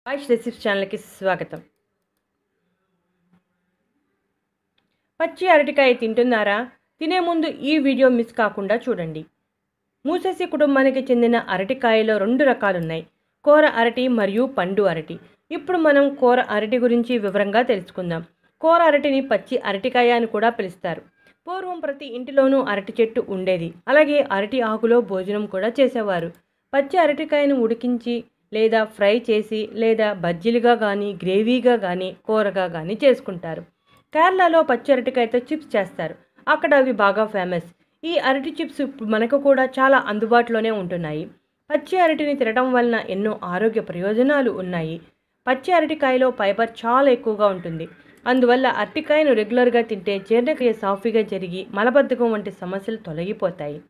వాయిష్ recipes ఛానల్కి స్వాగతం. పచ్చి అరటికాయ తింటున్నారా? తినే ముందు ఈ వీడియో మిస్ కాకుండా చూడండి. మూసేసి కుటుంబానికి చెందిన అరటికాయలో 2 రకాలున్నాయి, కూర అరటి మరియు పండు అరటి. ఇప్పుడు మనం కూర అరటి గురించి వివరంగా తెలుసుకుందాం. కూర అరటిని పచ్చి అరటికాయ అని కూడా పిలుస్తారు. పూర్వం ప్రతి ఇంటిలోనూ అరటి చెట్టు ఉండేది. అలాగే అరటి ఆకులో భోజనం కూడా చేసేవారు. పచ్చి అరటికాయను ఉడికించి లేదా ఫ్రై చేసి లేదా బజ్జీలుగా కానీ గ్రేవీగా కానీ కూరగా కానీ చేసుకుంటారు. కేరళలో పచ్చి అరటికాయతో చిప్స్ చేస్తారు. అక్కడ అవి బాగా ఫేమస్. ఈ అరటి చిప్స్ ఇప్పుడు మనకు కూడా చాలా అందుబాటులోనే ఉంటున్నాయి. పచ్చి అరటిని తినడం వలన ఎన్నో ఆరోగ్య ప్రయోజనాలు ఉన్నాయి. పచ్చి అరటికాయలో ఫైబర్ చాలా ఎక్కువగా ఉంటుంది. అందువల్ల అరటికాయను రెగ్యులర్గా తింటే జీర్ణక్రియ సాఫీగా జరిగి మలబద్ధకం వంటి సమస్యలు తొలగిపోతాయి.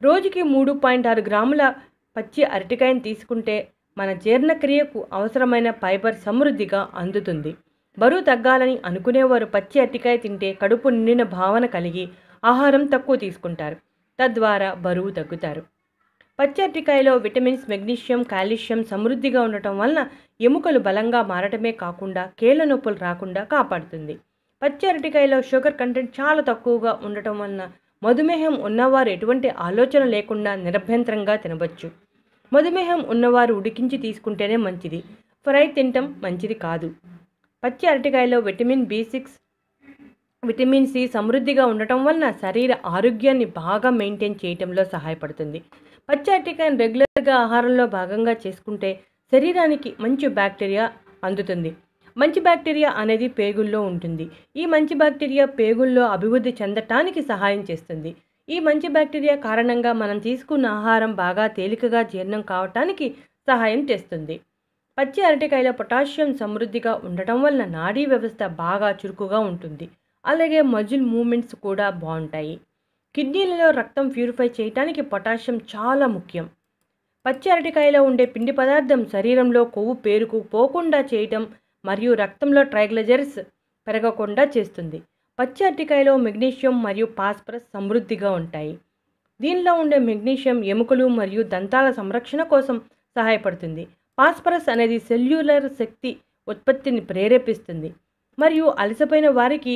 రోజుకి 3.6 గ్రాముల పచ్చి అరటికాయను తీసుకుంటే మన జీర్ణక్రియకు అవసరమైన ఫైబర్ సమృద్ధిగా అందుతుంది. బరువు తగ్గాలని అనుకునేవారు పచ్చి అరటికాయ తింటే కడుపు నిండిన భావన కలిగి ఆహారం తక్కువ తీసుకుంటారు. తద్వారా బరువు తగ్గుతారు. పచ్చి అరటికాయలో విటమిన్స్, మెగ్నీషియం, కాల్షియం సమృద్ధిగా ఉండటం వలన ఎముకలు బలంగా మారటమే కాకుండా కీళ్ళ నొప్పులు రాకుండా కాపాడుతుంది. పచ్చి అరటికాయలో షుగర్ కంటెంట్ చాలా తక్కువగా ఉండటం వలన మధుమేహం ఉన్నవారు ఎటువంటి ఆలోచన లేకుండా నిరభ్యంతరంగా తినవచ్చు. మధుమేహం ఉన్నవారు ఉడికించి తీసుకుంటేనే మంచిది. ఫ్రై తినటం మంచిది కాదు. పచ్చి అరటికాయలో విటమిన్ B6, విటమిన్ C సమృద్ధిగా ఉండటం వలన శరీర ఆరోగ్యాన్ని బాగా మెయింటైన్ చేయటంలో సహాయపడుతుంది. పచ్చి అరటికాయను రెగ్యులర్గా ఆహారంలో భాగంగా చేసుకుంటే శరీరానికి మంచి బ్యాక్టీరియా అందుతుంది. మంచి బ్యాక్టీరియా అనేది పేగుల్లో ఉంటుంది. ఈ మంచి బ్యాక్టీరియా పేగుల్లో అభివృద్ధి చెందటానికి సహాయం చేస్తుంది. ఈ మంచి బ్యాక్టీరియా కారణంగా మనం తీసుకున్న ఆహారం బాగా తేలికగా జీర్ణం కావటానికి సహాయం చేస్తుంది. పచ్చి అరటికాయలో పొటాషియం సమృద్ధిగా ఉండటం వలన నాడీ వ్యవస్థ బాగా చురుకుగా ఉంటుంది. అలాగే మజిల్ మూమెంట్స్ కూడా బాగుంటాయి. కిడ్నీలలో రక్తం ప్యూరిఫై చేయడానికి పొటాషియం చాలా ముఖ్యం. పచ్చి అరటికాయలో ఉండే పిండి పదార్థం శరీరంలో కొవ్వు పేరుకుపోకుండా చేయటం మరియు రక్తంలో ట్రైగ్లిజరైడ్స్ పెరగకుండా చేస్తుంది. పచ్చి అరటికాయలో మెగ్నీషియం మరియు ఫాస్ఫరస్ సమృద్ధిగా ఉంటాయి. దీనిలో ఉండే మెగ్నీషియం ఎముకలు మరియు దంతాల సంరక్షణ కోసం సహాయపడుతుంది. ఫాస్ఫరస్ అనేది సెల్యులర్ శక్తి ఉత్పత్తిని ప్రేరేపిస్తుంది మరియు అలసిపోయిన వారికి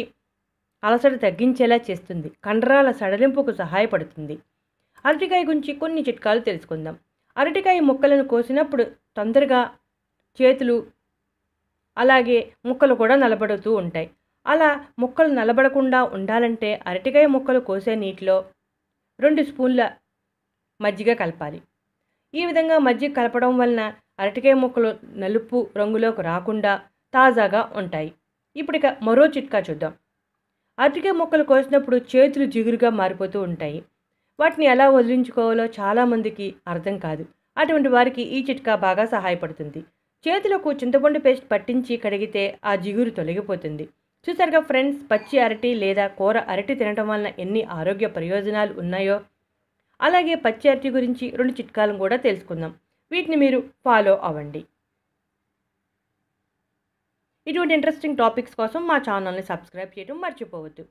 అలసట తగ్గించేలా చేస్తుంది. కండరాల సడలింపుకు సహాయపడుతుంది. అరటికాయ గురించి కొన్ని చిట్కాలు తెలుసుకుందాం. అరటికాయ ముక్కలను కోసినప్పుడు తొందరగా చేతులు అలాగే ముక్కలు కూడా నలబడుతూ ఉంటాయి. అలా ముక్కలు నలబడకుండా ఉండాలంటే అరటికాయ ముక్కలు కోసే నీటిలో 2 స్పూన్ల మజ్జిగ కలపాలి. ఈ విధంగా మజ్జిగ కలపడం వలన అరటికాయ ముక్కలు నలుపు రంగులోకి రాకుండా తాజాగా ఉంటాయి. ఇప్పుడు మరో చిట్కా చూద్దాం. అరటికాయ ముక్కలు కోసినప్పుడు చేతులు జిగురుగా మారిపోతూ ఉంటాయి. వాటిని ఎలా వదిలించుకోవాలో చాలామందికి అర్థం కాదు. అటువంటి వారికి ఈ చిట్కా బాగా సహాయపడుతుంది. చేతులకు చింతపండు పేస్ట్ పట్టించి కడిగితే ఆ జిగురు తొలగిపోతుంది. చూసారుగా ఫ్రెండ్స్, పచ్చి అరటి లేదా కూర అరటి తినటం వలన ఎన్ని ఆరోగ్య ప్రయోజనాలు ఉన్నాయో. అలాగే పచ్చి అరటి గురించి 2 చిట్కాలను కూడా తెలుసుకుందాం. వీటిని మీరు ఫాలో అవ్వండి. ఇటువంటి ఇంట్రెస్టింగ్ టాపిక్స్ కోసం మా ఛానల్ని సబ్స్క్రైబ్ చేయడం మర్చిపోవద్దు.